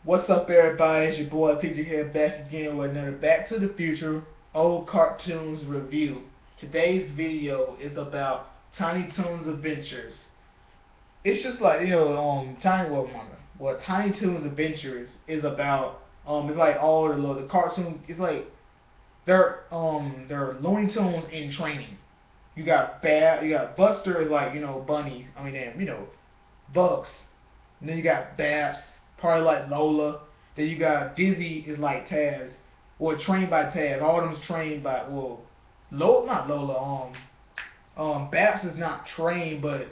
What's up, everybody? It's your boy TJ here, back again with another Back to the Future old cartoons review. Today's video is about Tiny Toons Adventures. It's just like Tiny Toons Adventures is about. It's like all the cartoon. It's like they're Looney Tunes in training. You got Buster is like bunnies. I mean damn bugs. And then you got Babs, probably like Lola. Then you got Dizzy is like Taz, or trained by Taz. All of them's trained by Lola, not Lola. Babs is not trained, but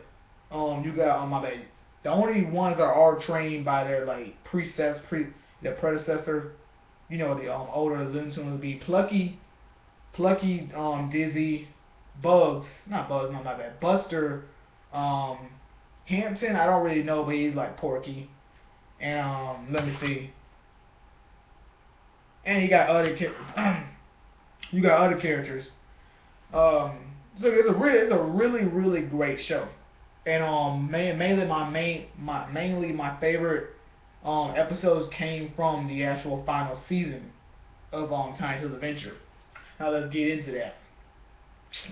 you got my bad. The only ones that are trained by their like their predecessor. The older Looney Tunes would be Plucky, Dizzy, Bugs, not Bugs, no, my bad. Buster, um, Hampton, I don't really know, but he's like Porky. And let me see. And you got other you got other characters. So it's a really great show. And mainly my favorite episodes came from the actual final season of Tiny Toons Adventure. Now let's get into that.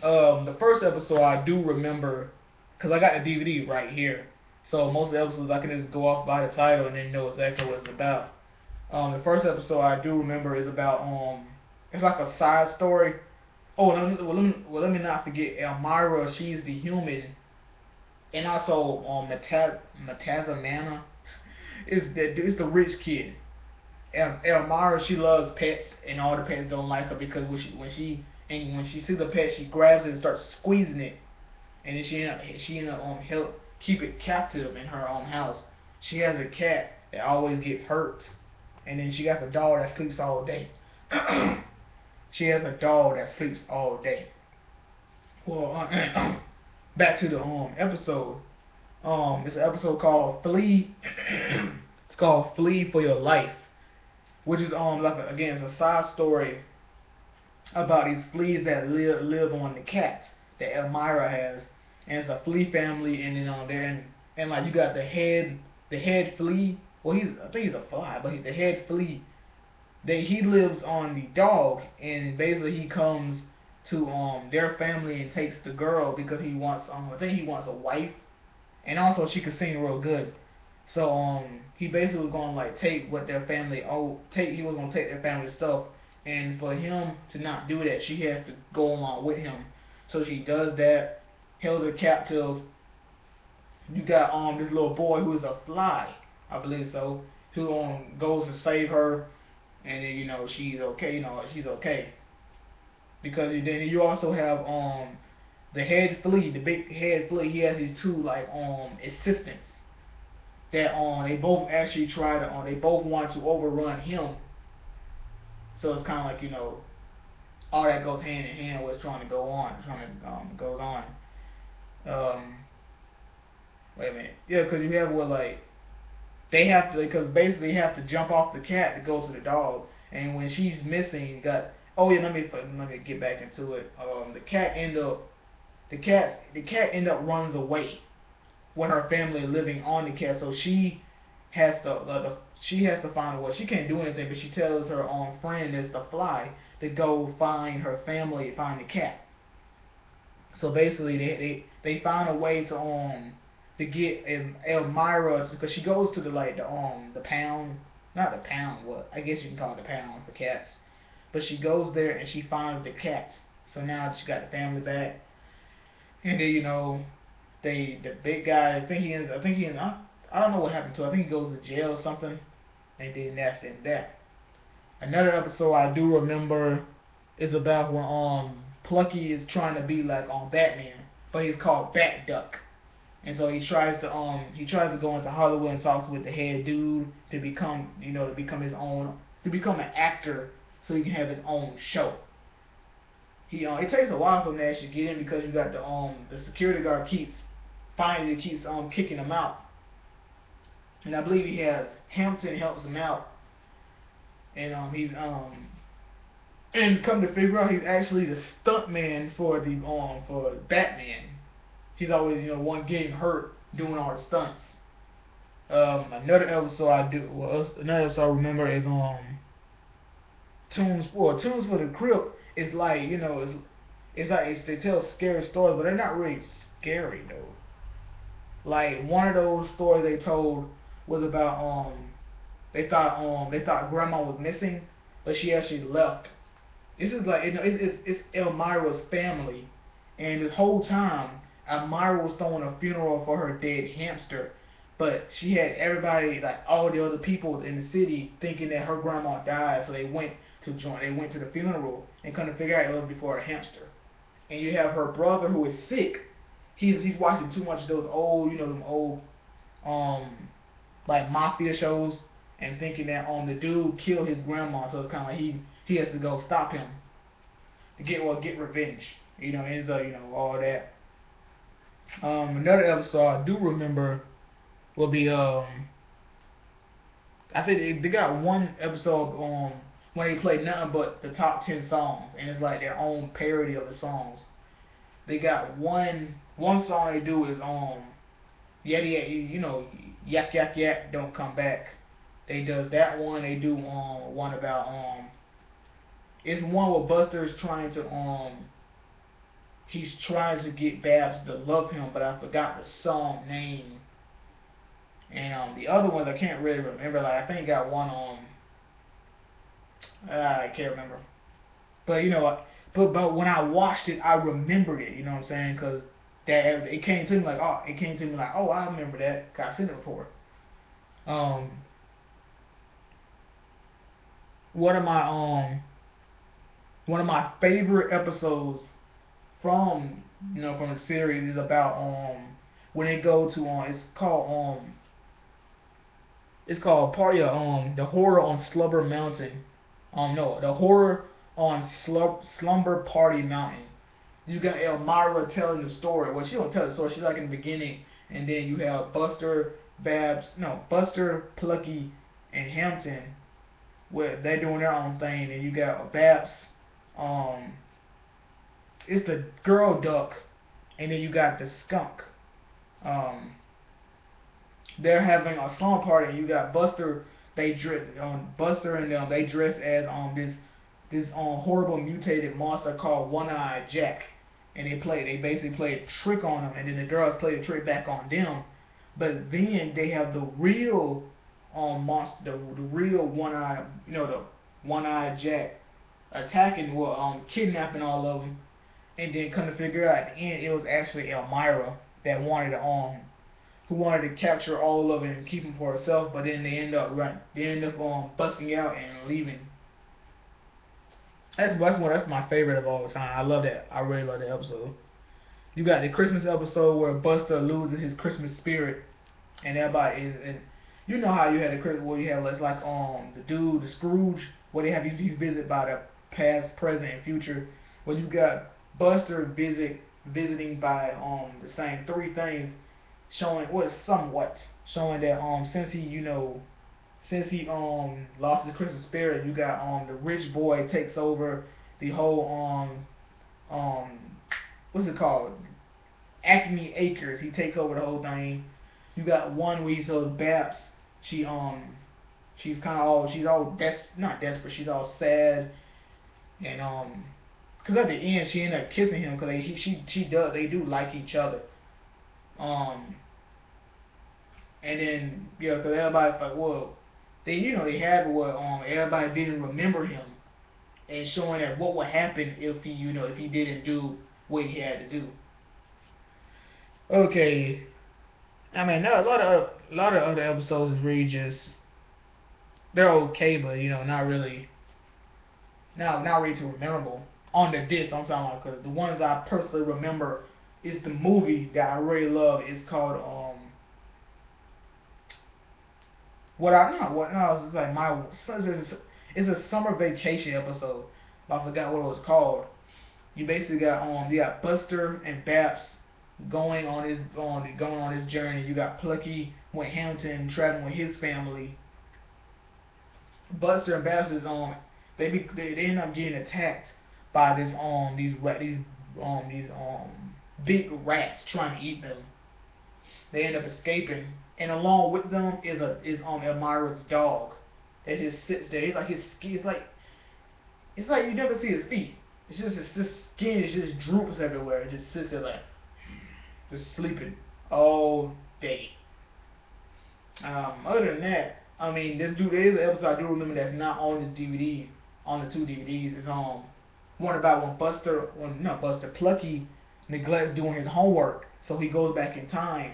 The first episode I do remember because I got the DVD right here. So most of the episodes I can just go off by the title and then know exactly what it's about. The first episode I do remember is about it's like a side story. Oh, let me not forget Elmyra. She's the human, and also Matazamana is the rich kid. Elmyra, she loves pets, and all the pets don't like her because when she sees a pet, she grabs it and starts squeezing it, and then she end up help keep it captive in her house. She has a cat that always gets hurt, and then she got the dog that sleeps all day. She has a dog that sleeps all day. Well, back to the episode. It's an episode called Flea. It's called Flea for Your Life, which is again it's a side story about these fleas that live on the cats that Elmyra has, and it's a flea family, and then and like you got the head flea. Well, I think he's a fly, but he's the head flea. He lives on the dog, and basically he comes to their family and takes the girl because he wants I think he wants a wife, and also she could sing real good. So he basically was gonna like take what their family he was gonna take their family stuff, and for him to not do that, she has to go along with him. So she does that, held her captive. You got this little boy who is a fly, I believe so, who goes to save her, and then she's okay. She's okay because then you also have the head flea, the big head flea. He has these two like assistants that they both actually try to they both want to overrun him. So it's kind of like all that goes hand in hand with trying to goes on. Um, Wait a minute, yeah, because you have they have to because basically you have to jump off the cat to go to the dog, and when she's missing, you got let me get back into it. The cat end up runs away when her family is living on the cat, so she has to find a way. She can't do anything, but she tells her own friend is the fly to go find her family, find the cat. So basically, they find a way to get Elmyra because she goes to the pound, not the pound, what I guess you can call it the pound for cats, but she goes there and she finds the cat. So now she got the family back, and then the big guy, I don't know what happened to him. I think he goes to jail or something, and then that's it. That another episode I do remember is about when Plucky is trying to be like on Batman, but he's called Bat Duck. And so he tries to go into Hollywood and talks with the head dude to become his own, to become an actor so he can have his own show. It takes a while for him to actually get in because you got the security guard keeps kicking him out. And I believe he has Hampton helps him out, and he's and come to figure out he's actually the stunt man for Batman. He's always one getting hurt doing all the stunts. Another episode I remember is Toons. Well, Toons for the Crypt is like, they tell scary stories, but they're not really scary though. Like one of those stories they told was about they thought grandma was missing, but she actually left. This is like, it's Elmyra's family, and this whole time Elmyra was throwing a funeral for her dead hamster, but she had everybody, like all the other people in the city, thinking that her grandma died, so they went to the funeral and couldn't figure out it was before her hamster. And you have her brother who is sick. He's watching too much of those old, them old um like mafia shows, and thinking that the dude killed his grandma, so it's kind of like he has to go stop him to get revenge. Ends up all that. Another episode I do remember will be I think they got one episode when they play nothing but the top 10 songs, and it's like their own parody of the songs. They got one song they do is Yeti, yak yak yak don't come back. They does that one. They do one about it's one where Buster's trying to he's trying to get Babs to love him, but I forgot the song name. And the other ones I can't really remember. Like I think I got one I can't remember. But but when I watched it, I remembered it. You know what I'm saying? Because it came to me like, oh, I remember that. 'Cause I've seen it before. Um, one of my favorite episodes from from the series is about when they go to it's called Party of the Horror on Slumber Mountain. No, the Horror on Slumber Party Mountain. You got Elmyra telling the story. Well, she don't tell the story. She's like in the beginning, and then you have Buster, Plucky, and Hampton, where they're doing their own thing, and you got Babs. It's the girl duck, and then you got the skunk. Um, they're having a song party, and you got Buster. Buster and them. They dress as this horrible mutated monster called One-Eyed Jack, and they basically play a trick on him, and then the girls play the trick back on them. But then they have the real monster, the real the One-Eyed Jack attacking, kidnapping all of them, and then come to figure out at the end it was actually Elmyra that who wanted to capture all of it and keep them for herself, but then they end up busting out and leaving. That's my favorite of all time. I love that. I really love that episode. You got the Christmas episode where Buster loses his Christmas spirit, and everybody is, and you know how you had the Christmas where you have it's like the dude, the Scrooge, where they have he's visited by the past, present, and future. Where you got Buster visiting by the same three things, showing showing that since he lost his Christmas spirit, you got the rich boy takes over the whole what's it called, Acme Acres. He takes over the whole thing. You got one where he shows Babs. She's all not desperate. She's all sad, and because at the end she ended up kissing him because they do like each other. And then because everybody's like, well, they had where everybody didn't remember him, and showing that what would happen if he didn't do what he had to do. Okay, I mean, a lot of other episodes is really just they're okay, but not really, not really too memorable. On the disc, I'm talking about, because the ones I personally remember is the movie that I really love. It's called it's like it's a summer vacation episode, but I forgot what it was called. You basically got Buster and Babs going on this journey. You got Plucky with Hampton traveling with his family. Buster and Babs is they end up getting attacked by these big rats trying to eat them. They end up escaping, and along with them is Elmyra's dog that just sits there. He's like his skin. It's like you never see his feet. It's just his skin is just droops everywhere. It just sits there like just sleeping all day. Other than that, I mean, there is an episode I do remember that's not on this DVD, on the two DVDs. It's one about Plucky neglects doing his homework, so he goes back in time.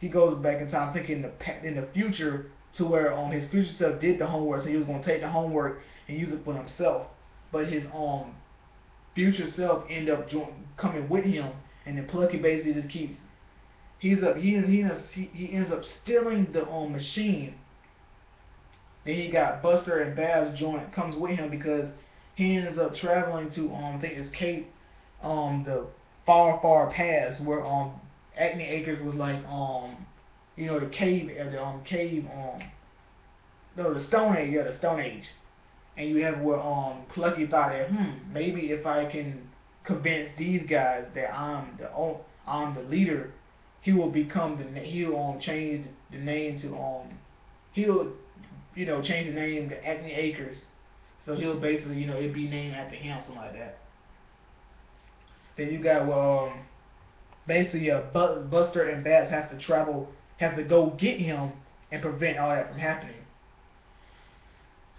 He goes back in time, thinking in the future to where his future self did the homework, so he was gonna take the homework and use it for himself. But his future self end up coming with him, and then Plucky basically just keeps. He ends up stealing the machine. Then he got Buster and Babs comes with him because he ends up traveling to I think it's Cape, the far past where Acme Acres was like the cave the Stone Age, the Stone Age. And you have where Plucky thought that maybe if I can convince these guys that I'm the leader, he will become he'll change the name to he'll change the name to Acme Acres, so he'll basically it'd be named after him, something like that. Then you got basically Buster and Babs have to go get him and prevent all that from happening.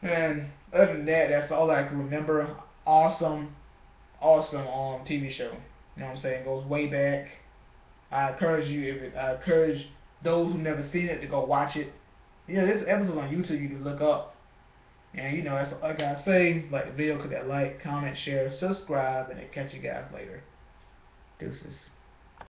And other than that, that's all I can remember. Awesome TV show. You know what I'm saying? Goes way back. I encourage those who never seen it to go watch it. Yeah, this episode on YouTube you can look up. And that's all I gotta say. Like the video, click that like, comment, share, subscribe, and I'll catch you guys later. Deuces.